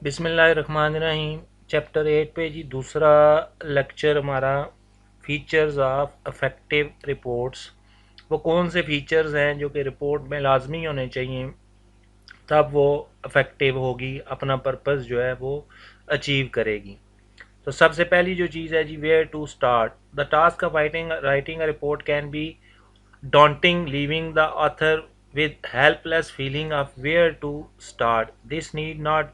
बिस्मिल्लाहिर्रहमानिर्रहीम। चैप्टर 8 पे जी दूसरा लेक्चर हमारा फीचर्स ऑफ इफ़ेक्टिव रिपोर्ट्स। वो कौन से फीचर्स हैं जो कि रिपोर्ट में लाजमी होने चाहिए, तब वो इफ़ेक्टिव होगी, अपना पर्पस जो है वो अचीव करेगी। तो सबसे पहली जो चीज़ है जी, where to start. The task of writing a report can be daunting, leaving the author with helpless feeling of where to start. This need not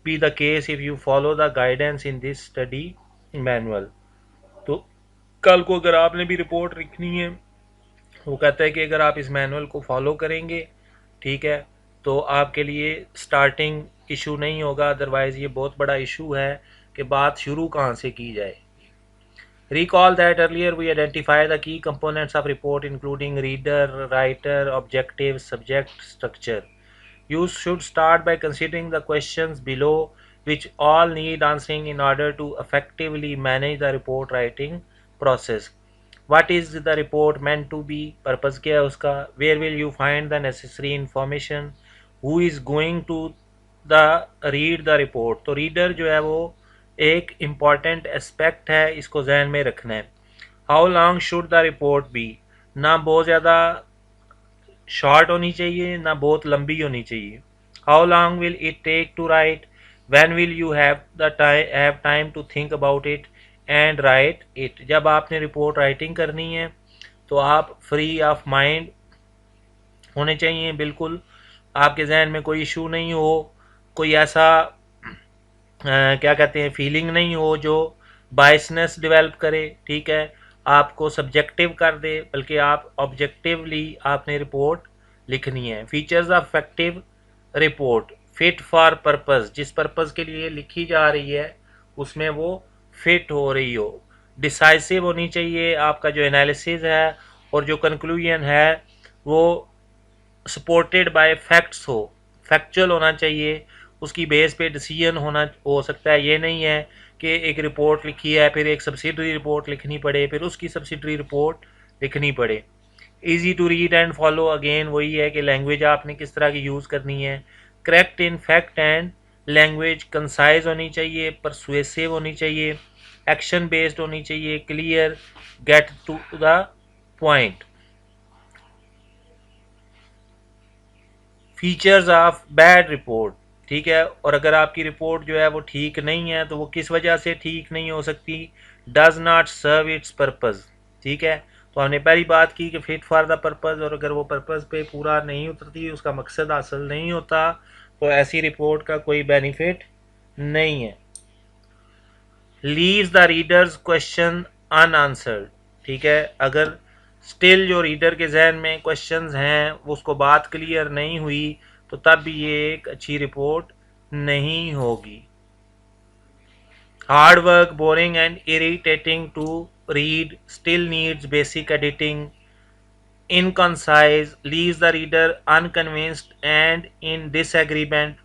be the case if you follow the guidance in this study manual. तो कल को अगर आपने भी report लिखनी है, वो कहता है कि अगर आप इस मैनुअल को फॉलो करेंगे, ठीक है, तो आपके लिए स्टार्टिंग इशू नहीं होगा। अदरवाइज़ ये बहुत बड़ा इशू है कि बात शुरू कहाँ से की जाए। Recall that earlier we identified the key components of report including reader, writer, objective, subject, structure. You should start by considering the questions below, which all need answering in order to effectively manage the report writing process. What is the report meant to be? Purpose क्या है उसका? Where will you find the necessary information? Who is going to read the report? तो reader जो है वो एक important aspect है, इसको जहन में रखना है। How long should the report be? ना बहुत ज़्यादा शॉर्ट होनी चाहिए, ना बहुत लंबी होनी चाहिए। How long will it take to write? When will you have time to think about it and write it? जब आपने रिपोर्ट राइटिंग करनी है तो आप फ्री ऑफ माइंड होने चाहिए, बिल्कुल आपके जहन में कोई इशू नहीं हो, कोई ऐसा क्या कहते हैं फीलिंग नहीं हो जो बायसनेस डेवलप करे, ठीक है, आपको सब्जेक्टिव कर दे, बल्कि आप ऑब्जेक्टिवली आपने रिपोर्ट लिखनी है। Features of effective report. Fit for purpose, जिस पर्पस के लिए लिखी जा रही है उसमें वो फिट हो रही हो। डिसाइसिव होनी चाहिए, आपका जो एनालिसिस है और जो कंक्लूजन है वो सपोर्टेड बाय फैक्ट्स हो, फैक्चुअल होना चाहिए, उसकी बेस पे डिसीजन होना हो सकता है। ये नहीं है कि एक रिपोर्ट लिखी है फिर एक सब्सिडरी रिपोर्ट लिखनी पड़े, फिर उसकी सब्सिडरी रिपोर्ट लिखनी पड़े। Easy to read and follow, again वही है कि लैंग्वेज आपने किस तरह की यूज़ करनी है। Correct in fact and language, concise होनी चाहिए, परसुएसिव होनी चाहिए, एक्शन बेस्ड होनी चाहिए, clear, get to the point. Features of bad report, ठीक है, और अगर आपकी रिपोर्ट जो है वो ठीक नहीं है तो वो किस वजह से ठीक नहीं हो सकती? Does not serve its purpose, ठीक है। तो हमने पहली बात की कि फिट फॉर द पर्पस, और अगर वो पर्पस पे पूरा नहीं उतरती, उसका मकसद हासिल नहीं होता, तो ऐसी रिपोर्ट का कोई बेनिफिट नहीं है। Leaves the readers question unanswered, ठीक है, अगर स्टिल जो रीडर के जहन में क्वेश्चंस हैं वो उसको बात क्लियर नहीं हुई तो तब भी ये एक अच्छी रिपोर्ट नहीं होगी। Hard work, boring and irritating to read, still needs basic editing, inconcise, leaves the reader unconvinced and in disagreement.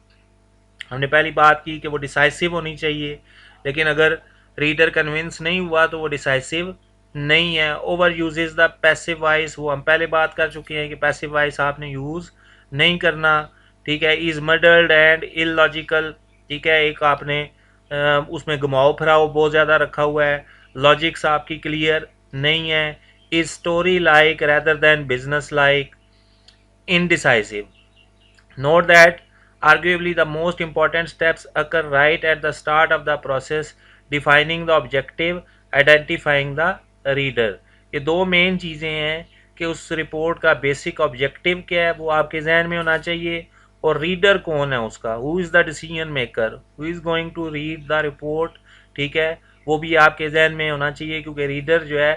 हमने पहली बात की कि वो डिसाइसिव होनी चाहिए, लेकिन अगर रीडर कन्विंस नहीं हुआ तो वो डिसाइसिव नहीं है। Over uses the passive voice, वो हम पहले बात कर चुके हैं कि पैसिव वॉइस आपने यूज़ नहीं करना, ठीक है। इज़ मर्डर्ड एंड इलॉजिकल, ठीक है, एक आपने उसमें घुमाओ फिराओ बहुत ज़्यादा रखा हुआ है, लॉजिक्स आपकी क्लियर नहीं है। Is story like rather than business like, indecisive. Note that arguably the most important steps occur right at the start of the process, defining the objective, identifying the reader. ये दो main चीज़ें हैं कि उस report का basic objective क्या है वो आपके जहन में होना चाहिए, और रीडर कौन है उसका, who is the decision maker, who is going to read the report, ठीक है, वो भी आपके जहन में होना चाहिए, क्योंकि रीडर जो है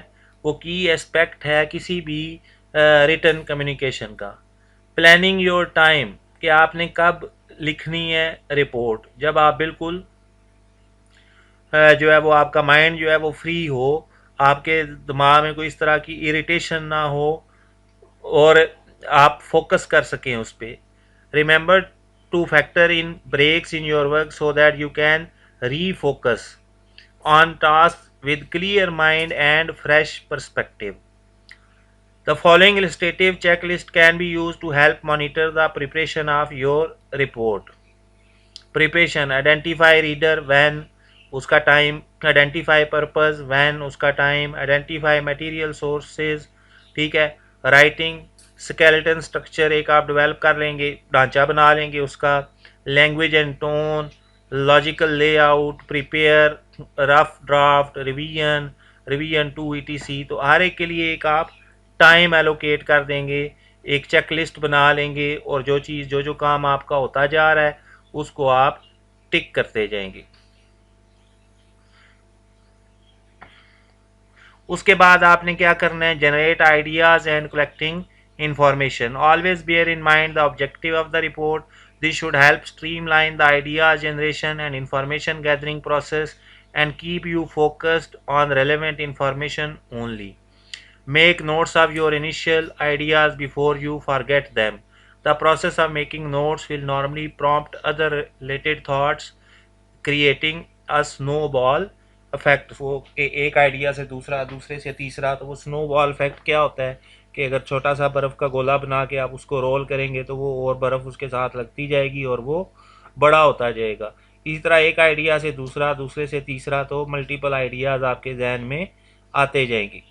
वो की एस्पेक्ट है किसी भी रिटन कम्युनिकेशन का। प्लानिंग योर टाइम, कि आपने कब लिखनी है रिपोर्ट, जब आप बिल्कुल जो है वो आपका माइंड जो है वो फ्री हो, आपके दिमाग में कोई इस तरह की इरिटेशन ना हो और आप फोकस कर सकें उस पर। Remember to factor in breaks in your work so that you can refocus on task with clear mind and fresh perspective. The following illustrative checklist can be used to help monitor the preparation of your report. Preparation, identify reader when, उसका time, identify purpose when, उसका time, identify material sources, ठीक है। Writing, skeleton structure एक आप develop कर लेंगे, ढांचा बना लेंगे उसका। Language and tone, logical layout, prepare, rough draft, revision, revision two etc. तो हर एक के लिए एक आप टाइम एलोकेट कर देंगे, एक चेक लिस्ट बना लेंगे, और जो चीज़ जो जो काम आपका होता जा रहा है उसको आप टिक करते जाएंगे। उसके बाद आपने क्या करना है, generate ideas and collecting information. Always bear in mind the objective of the report. This should help streamline the ideas generation and information gathering process and keep you focused on relevant information only. Make notes of your initial ideas before you forget them. The process of making notes will normally prompt other related thoughts, creating a snowball effect. वो एक idea से दूसरा, दूसरे से तीसरा, तो वो snowball effect क्या होता है कि अगर छोटा सा बर्फ़ का गोला बना के आप उसको रोल करेंगे तो वो और बर्फ़ उसके साथ लगती जाएगी और वो बड़ा होता जाएगा। इसी तरह एक आइडिया से दूसरा, दूसरे से तीसरा, तो मल्टीपल आइडियाज़ आपके जहन में आते जाएंगे।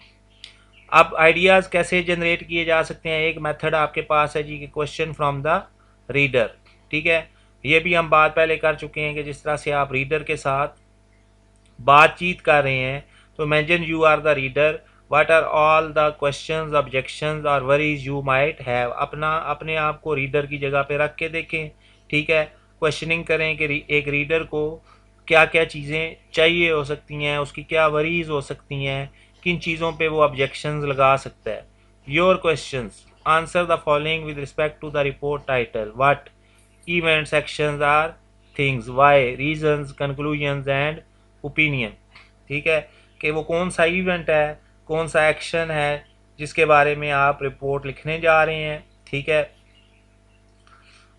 अब आइडियाज़ कैसे जनरेट किए जा सकते हैं, एक मेथड आपके पास है जी कि क्वेश्चन फ्रॉम द रीडर, ठीक है। ये भी हम बात पहले कर चुके हैं कि जिस तरह से आप रीडर के साथ बातचीत कर रहे हैं, तो imagine you are the reader, what are all the questions, objections और वरीज यू माइट हैव। अपने आप को रीडर की जगह पे रख के देखें, ठीक है। क्वेश्चनिंग करें कि एक रीडर को क्या क्या चीज़ें चाहिए हो सकती हैं, उसकी क्या वरीज हो सकती हैं, किन चीज़ों पे वो ऑब्जेक्शंस लगा सकता है। Your questions, answer the following with respect to the report title, what, events, actions are things, why, reasons, conclusions and opinion। ठीक है, कि वो कौन सा इवेंट है, कौन सा एक्शन है जिसके बारे में आप रिपोर्ट लिखने जा रहे हैं, ठीक है।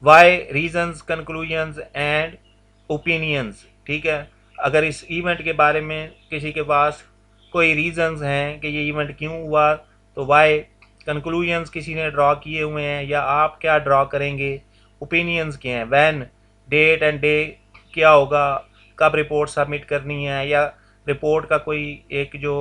Why, reasons, conclusions and opinions, ठीक है। अगर इस इवेंट के बारे में किसी के पास कोई रीजंस हैं कि ये इवेंट क्यों हुआ, तो वाई, कंक्लूजन्स किसी ने ड्रॉ किए हुए हैं या आप क्या ड्रॉ करेंगे, ओपिनियंस क्या हैं, व्हेन, डेट एंड डे क्या होगा, कब रिपोर्ट सबमिट करनी है, या रिपोर्ट का कोई एक जो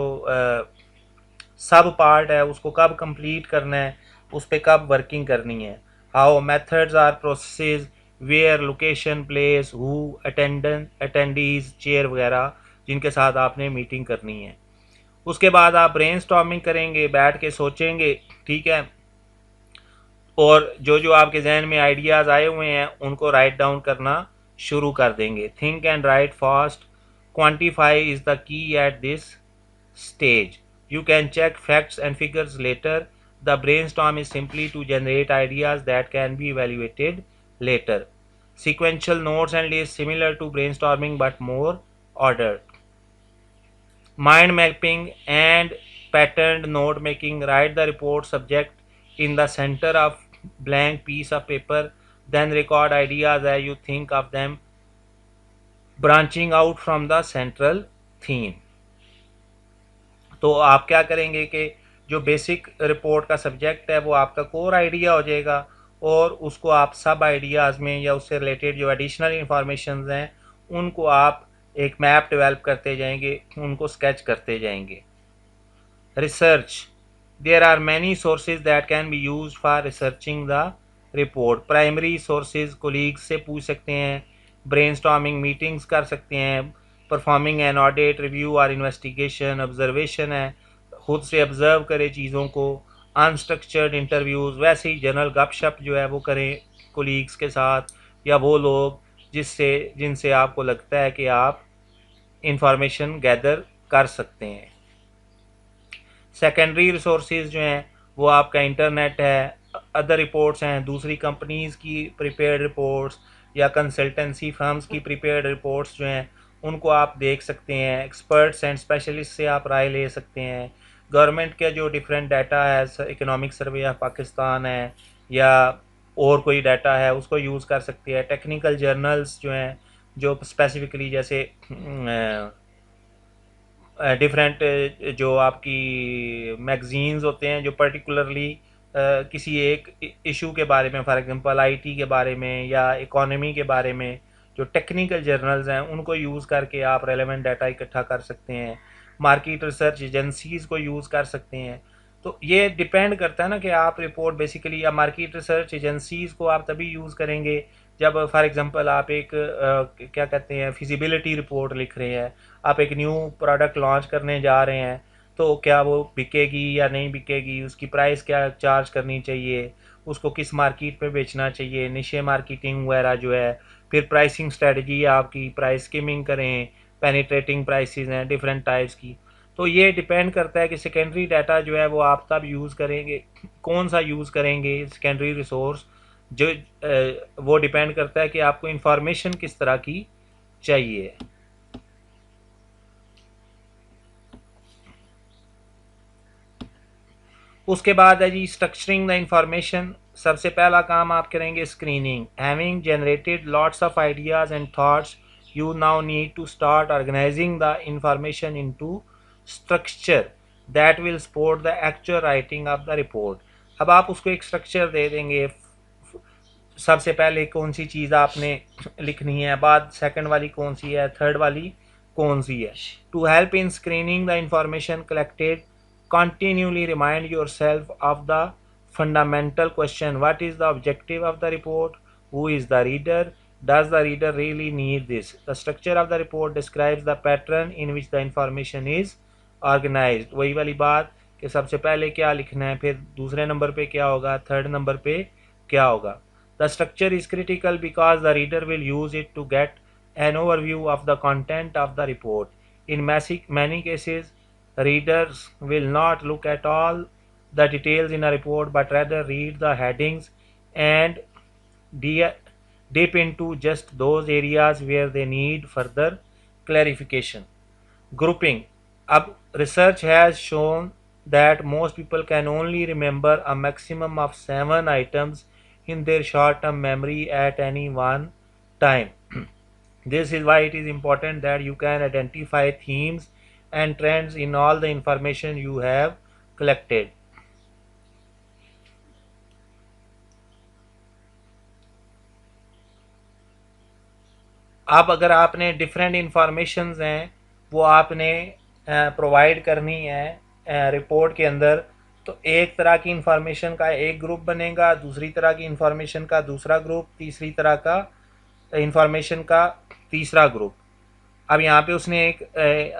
सब पार्ट है उसको कब कंप्लीट करना है, उस पर कब वर्किंग करनी है। How, methods or process, where, location, place, who, attendees, chair वगैरह जिनके साथ आपने मीटिंग करनी है। उसके बाद आप ब्रेनस्टॉर्मिंग करेंगे, बैठ के सोचेंगे, ठीक है। और जो जो आपके जहन में आइडियाज़ आए हुए हैं उनको राइट डाउन करना शुरू कर देंगे। Think and right fast, quantify is the key at this stage. You can check facts and figures later. The brainstorm is simply to generate ideas that can be evaluated later. Sequential notes and lists similar to brainstorming but more ordered. Mind mapping and patterned note making. Write the report subject in the center of blank piece of paper. Then record ideas as you think of them, branching out from the central theme. तो आप क्या करेंगे कि जो basic report का subject है वो आपका कोर आइडिया हो जाएगा, और उसको आप सब आइडियाज़ में या उससे रिलेटेड जो एडिशनल इंफॉर्मेशन हैं उनको आप एक मैप डेवलप करते जाएंगे, उनको स्केच करते जाएंगे। Research, there are many sources that can be use for researching the report. Primary sources, colleagues से पूछ सकते हैं, ब्रेनस्टॉर्मिंग मीटिंग्स कर सकते हैं, परफॉर्मिंग एन ऑडिट, रिव्यू और इन्वेस्टिगेशन, ऑब्जर्वेशन है, खुद से ऑब्जर्व करें चीज़ों को, अनस्ट्रक्चर्ड इंटरव्यूज़, वैसे ही जनरल गपशप जो है वो करें कोलीग्स के साथ या वो लोग जिनसे आपको लगता है कि आप इंफॉर्मेशन गैदर कर सकते हैं। सेकेंडरी रिसोर्सेज जो हैं वो आपका इंटरनेट है, अदर रिपोर्ट्स हैं, दूसरी कंपनीज़ की प्रिपेयर्ड रिपोर्ट्स या कंसल्टेंसी फर्म्स की प्रिपेयर्ड रिपोर्ट्स जो हैं उनको आप देख सकते हैं। एक्सपर्ट्स एंड स्पेशलिस्ट से आप राय ले सकते हैं। गवर्नमेंट के जो डिफरेंट डाटा है, इकोनॉमिक सर्वे ऑफ पाकिस्तान है या और कोई डाटा है उसको यूज़ कर सकते हैं। टेक्निकल जर्नल्स जो हैं जो स्पेसिफिकली जैसे डिफरेंट जो आपकी मैगज़ीन्स होते हैं जो पर्टिकुलरली किसी एक इशू के बारे में, फॉर एग्जांपल आईटी के बारे में या इकोनॉमी के बारे में, जो टेक्निकल जर्नल्स हैं उनको यूज़ करके आप रेलेवेंट डाटा इकट्ठा कर सकते हैं, मार्केट रिसर्च एजेंसीज़ को यूज़ कर सकते हैं। तो ये डिपेंड करता है ना कि आप रिपोर्ट बेसिकली या मार्केट रिसर्च एजेंसीज़ को आप तभी यूज़ करेंगे जब फॉर एग्जांपल आप एक क्या कहते हैं फिजिबिलिटी रिपोर्ट लिख रहे हैं, आप एक न्यू प्रोडक्ट लॉन्च करने जा रहे हैं, तो क्या वो बिकेगी या नहीं बिकेगी, उसकी प्राइस क्या चार्ज करनी चाहिए, उसको किस मार्केट पे बेचना चाहिए, निशे मार्केटिंग वगैरह जो है, फिर प्राइसिंग स्ट्रेटजी है आपकी, प्राइस स्कीमिंग करें, पेनिट्रेटिंग प्राइसेस हैं डिफरेंट टाइप्स की। तो ये डिपेंड करता है कि सेकेंडरी डाटा जो है वो आप तब यूज़ करेंगे, कौन सा यूज़ करेंगे सेकेंडरी रिसोर्स, जो वो डिपेंड करता है कि आपको इंफॉर्मेशन किस तरह की चाहिए। उसके बाद है जी स्ट्रक्चरिंग द इंफॉर्मेशन। सबसे पहला काम आप करेंगे screening. Having generated lots of ideas and thoughts, you now need to start organising the information into structure that will support the actual writing of the report. अब आप उसको एक स्ट्रक्चर दे देंगे, सबसे पहले कौन सी चीज़ आपने लिखनी है, बाद सेकंड वाली कौन सी है, थर्ड वाली कौन सी है। To help in screening the information collected, continually remind yourself of the fundamental question: what is the objective of the report, who is the reader, does the reader really need this. The structure of the report describes the pattern in which the information is organized। वही वाली बात कि सबसे पहले क्या लिखना है, फिर दूसरे नंबर पे क्या होगा, थर्ड नंबर पे क्या होगा। The structure is critical because the reader will use it to get an overview of the content of the report. In many cases, readers will not look at all the details in a report but rather read the headings and dip into just those areas where they need further clarification. Grouping. Ab research has shown that most people can only remember a maximum of 7 items in their short-term memory at any one time. This is why it is important that you can identify themes and trends in all the information you have collected. अब अगर आपने different informations हैं वो आपने provide करनी है report के अंदर, तो एक तरह की इंफॉर्मेशन का एक ग्रुप बनेगा, दूसरी तरह की इंफॉर्मेशन का दूसरा ग्रुप, तीसरी तरह का इंफॉर्मेशन का तीसरा ग्रुप। अब यहाँ पे उसने एक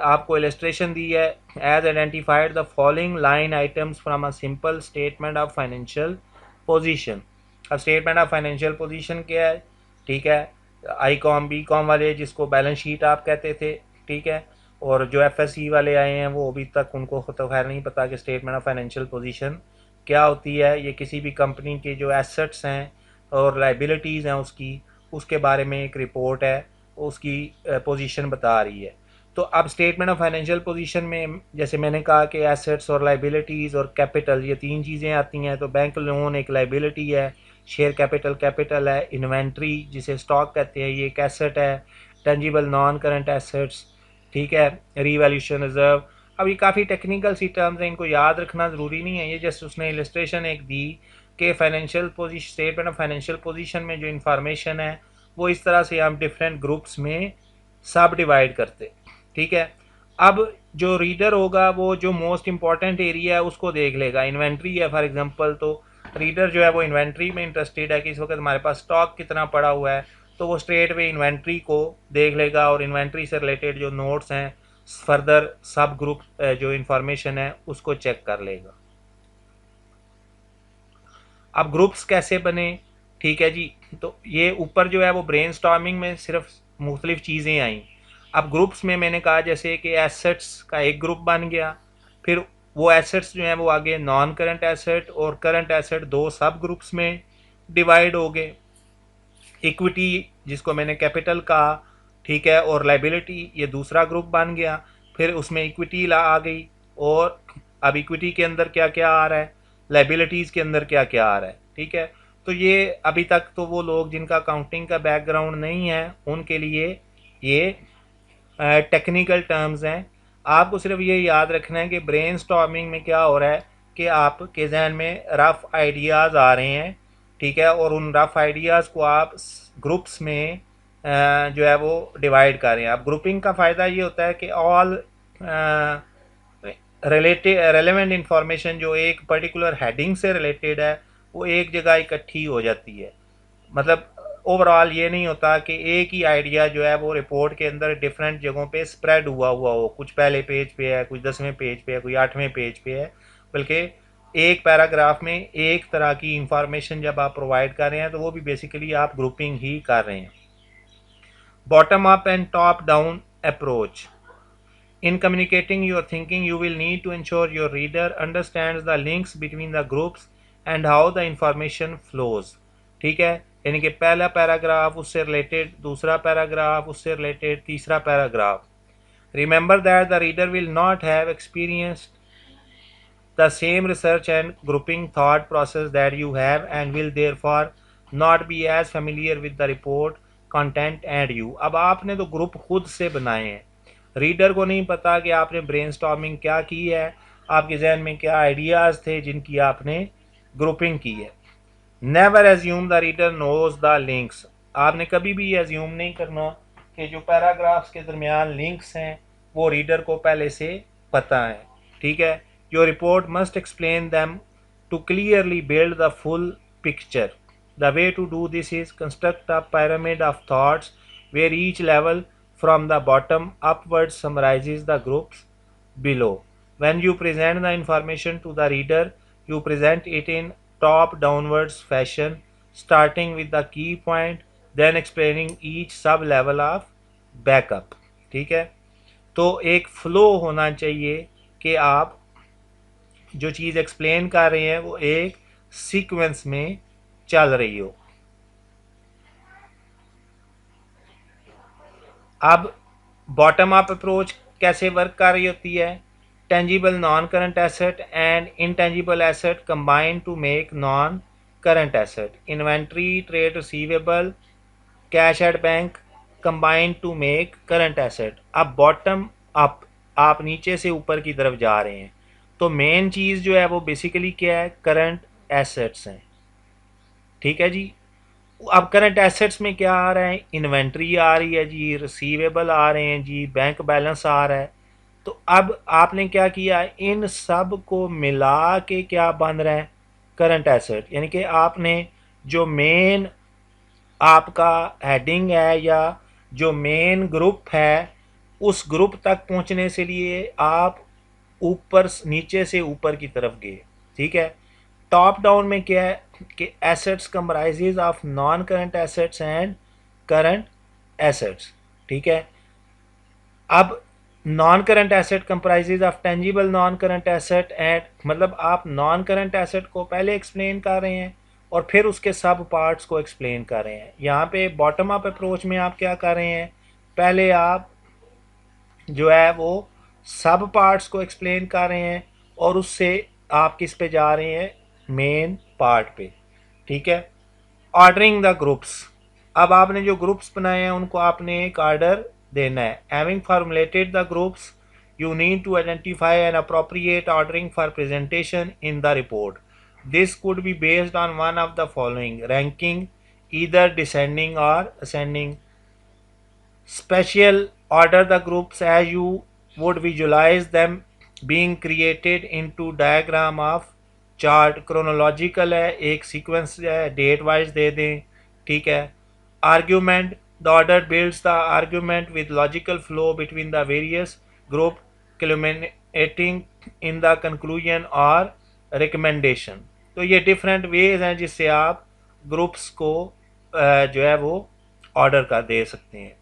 आपको इलस्ट्रेशन दी है। As identified the following line items from a simple statement of financial position. अब स्टेटमेंट ऑफ फाइनेंशियल पोजीशन क्या है, ठीक है, आई कॉम बी कॉम वाले जिसको बैलेंस शीट आप कहते थे, ठीक है, और जो एफएससी वाले आए हैं वो अभी तक उनको तो खैर नहीं पता कि स्टेटमेंट ऑफ फाइनेंशियल पोजीशन क्या होती है। ये किसी भी कंपनी के जो एसेट्स हैं और लाइबिलिटीज़ हैं उसके बारे में एक रिपोर्ट है, उसकी पोजीशन बता रही है। तो अब स्टेटमेंट ऑफ फाइनेंशियल पोजीशन में जैसे मैंने कहा कि एसेट्स और लाइबिलिटीज़ और कैपिटल ये तीन चीज़ें आती हैं। तो बैंक लोन एक लाइबिलिटी है, शेयर कैपिटल कैपिटल है, इन्वेंट्री जिसे स्टॉक कहते हैं ये एक एसेट है, टेंजिबल नॉन करंट एसेट्स, ठीक है, रीवैल्यूएशन रिजर्व। अब ये काफ़ी टेक्निकल सी टर्म्स हैं, इनको याद रखना ज़रूरी नहीं है, ये जस्ट उसने इलस्ट्रेशन एक दी कि financial position statement of financial position में जो इंफॉर्मेशन है वो इस तरह से हम डिफरेंट ग्रुप्स में सब डिवाइड करते, ठीक है। अब जो रीडर होगा वो जो मोस्ट इम्पॉर्टेंट एरिया है उसको देख लेगा। इन्वेंट्री है फॉर एग्जांपल, तो रीडर जो है वो इन्वेंट्री में इंटरेस्टेड है कि इस वक्त हमारे पास स्टॉक कितना पड़ा हुआ है, तो वो स्ट्रेट वे इन्वेंट्री को देख लेगा और इन्वेंट्री से रिलेटेड जो नोट्स हैं फर्दर सब ग्रुप जो इंफॉर्मेशन है उसको चेक कर लेगा। अब ग्रुप्स कैसे बने, ठीक है जी, तो ये ऊपर जो है वो ब्रेन स्टॉर्मिंग में सिर्फ मुख्तलिफ चीज़ें आई। अब ग्रुप्स में मैंने कहा जैसे कि एसेट्स का एक ग्रुप बन गया, फिर वो एसेट्स जो हैं वो आगे नॉन करंट एसेट और करंट एसेट दो सब ग्रुप्स में डिवाइड हो गए। इक्विटी जिसको मैंने कैपिटल कहा, ठीक है, और लाइबिलिटी ये दूसरा ग्रुप बन गया। फिर उसमें इक्विटी ला आ गई, और अब इक्विटी के अंदर क्या क्या आ रहा है, लाइबिलिटीज़ के अंदर क्या क्या आ रहा है, ठीक है। तो ये अभी तक तो वो लोग जिनका अकाउंटिंग का बैकग्राउंड नहीं है उनके लिए ये टेक्निकल टर्म्स हैं। आपको सिर्फ ये याद रखना है कि ब्रेन स्टॉर्मिंग में क्या हो रहा है कि आपके जहन में रफ़ आइडियाज़ आ रहे हैं, ठीक है, और उन रफ़ आइडियाज़ को आप ग्रुप्स में जो है वो डिवाइड कर रहे हैं। अब ग्रुपिंग का फ़ायदा ये होता है कि ऑल रिलेटेड रेलेवेंट इंफॉर्मेशन जो एक पर्टिकुलर हेडिंग से रिलेटेड है वो एक जगह इकट्ठी हो जाती है। मतलब ओवरऑल ये नहीं होता कि एक ही आइडिया जो है वो रिपोर्ट के अंदर डिफरेंट जगहों पे स्प्रेड हुआ हुआ हो, कुछ पहले पेज पे है, कुछ 10वें पेज पे है, कोई 8वें पेज पे है, बल्कि एक पैराग्राफ में एक तरह की इंफॉर्मेशन जब आप प्रोवाइड कर रहे हैं तो वो भी बेसिकली आप ग्रुपिंग ही कर रहे हैं। Bottom up and top down approach. In communicating your thinking, you will need to ensure your reader understands the links between the groups and how the information flows. ठीक है, यानी कि पहला पैराग्राफ उससे रिलेटेड, दूसरा पैराग्राफ उससे related, तीसरा paragraph. Remember that the reader will not have experienced the same research and grouping thought process that you have and will therefore not be as familiar with the report content and you। अब आपने तो group खुद से बनाए हैं, reader को नहीं पता कि आपने ब्रेनस्टॉर्मिंग क्या की है, आपके जहन में क्या आइडियाज़ थे जिनकी आपने ग्रुपिंग की है। Never assume the reader knows the links. आपने कभी भी एज्यूम नहीं करना कि जो पैराग्राफ्स के दरमियान लिंक्स हैं वो रीडर को पहले से पता है। ठीक है, your report must explain them to clearly build the full picture. The way to do this is construct a pyramid of thoughts where each level from the bottom upwards summarizes the groups below. When you present the information to the reader, you present it in top downwards fashion, starting with the key point, then explaining each sub level of backup। ठीक है, तो एक flow होना चाहिए कि आप जो चीज़ explain कर रहे हैं वो एक सीक्वेंस में चल रही हो। अब बॉटम अप अप्रोच कैसे वर्क कर रही होती है? Tangible non current asset and intangible asset combine to make non current asset. Inventory, trade receivable, cash at bank combine to make current asset. अब बॉटम अप, आप नीचे से ऊपर की तरफ जा रहे हैं, तो मेन चीज़ जो है वो बेसिकली क्या है? करंट एसेट्स हैं। ठीक है जी, अब करंट एसेट्स में क्या आ रहा है? इन्वेंट्री आ रही है जी, रिसीवेबल आ रहे हैं जी, बैंक बैलेंस आ रहा है। तो अब आपने क्या किया? इन सब को मिला के क्या बन रहा है? Current asset. यानी कि आपने जो मेन आपका हेडिंग है या जो मेन ग्रुप है, उस ग्रुप तक पहुंचने से लिए आप ऊपर नीचे से ऊपर की तरफ गए। ठीक है, टॉप डाउन में क्या है कि assets comprises of non current assets and current assets. ठीक है, अब non current asset comprises of tangible non current asset and, मतलब आप नॉन करंट एसेट को पहले एक्सप्लेन कर रहे हैं और फिर उसके सब पार्ट्स को एक्सप्लेन कर रहे हैं। यहाँ पे बॉटम अप अप्रोच में आप क्या कर रहे हैं? पहले आप जो है वो सब पार्ट्स को एक्सप्लेन कर रहे हैं और उससे आप किस पे जा रहे हैं? मेन पार्ट पे। ठीक है, ऑर्डरिंग द ग्रुप्स। अब आपने जो ग्रुप्स बनाए हैं उनको आपने एक ऑर्डर देना है। Having formulated the groups, you need to identify an appropriate ordering for presentation in the report. This could be based on one of the following: ranking, either descending or ascending. Special order the groups as you would visualize them being created into diagram of chart। chronological है, एक sequence है, date wise दे दें। ठीक है, argument, the order builds the argument with logical flow between the various group culminating in the conclusion or recommendation। तो ये different ways हैं जिससे आप ग्रुप्स को जो है वो ऑर्डर कर दे सकते हैं।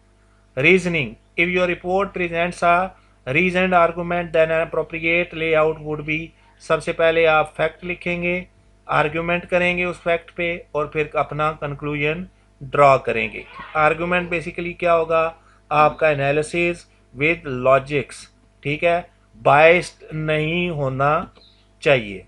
Reasoning: if your report presents a reasoned argument, then an appropriate layout would be: सबसे पहले आप फैक्ट लिखेंगे, आर्ग्यूमेंट करेंगे उस फैक्ट पे और फिर अपना कंक्लूजन ड्रॉ करेंगे। आर्ग्यूमेंट बेसिकली क्या होगा? आपका एनालिसिस विद लॉजिक्स। ठीक है, बाइस्ड नहीं होना चाहिए।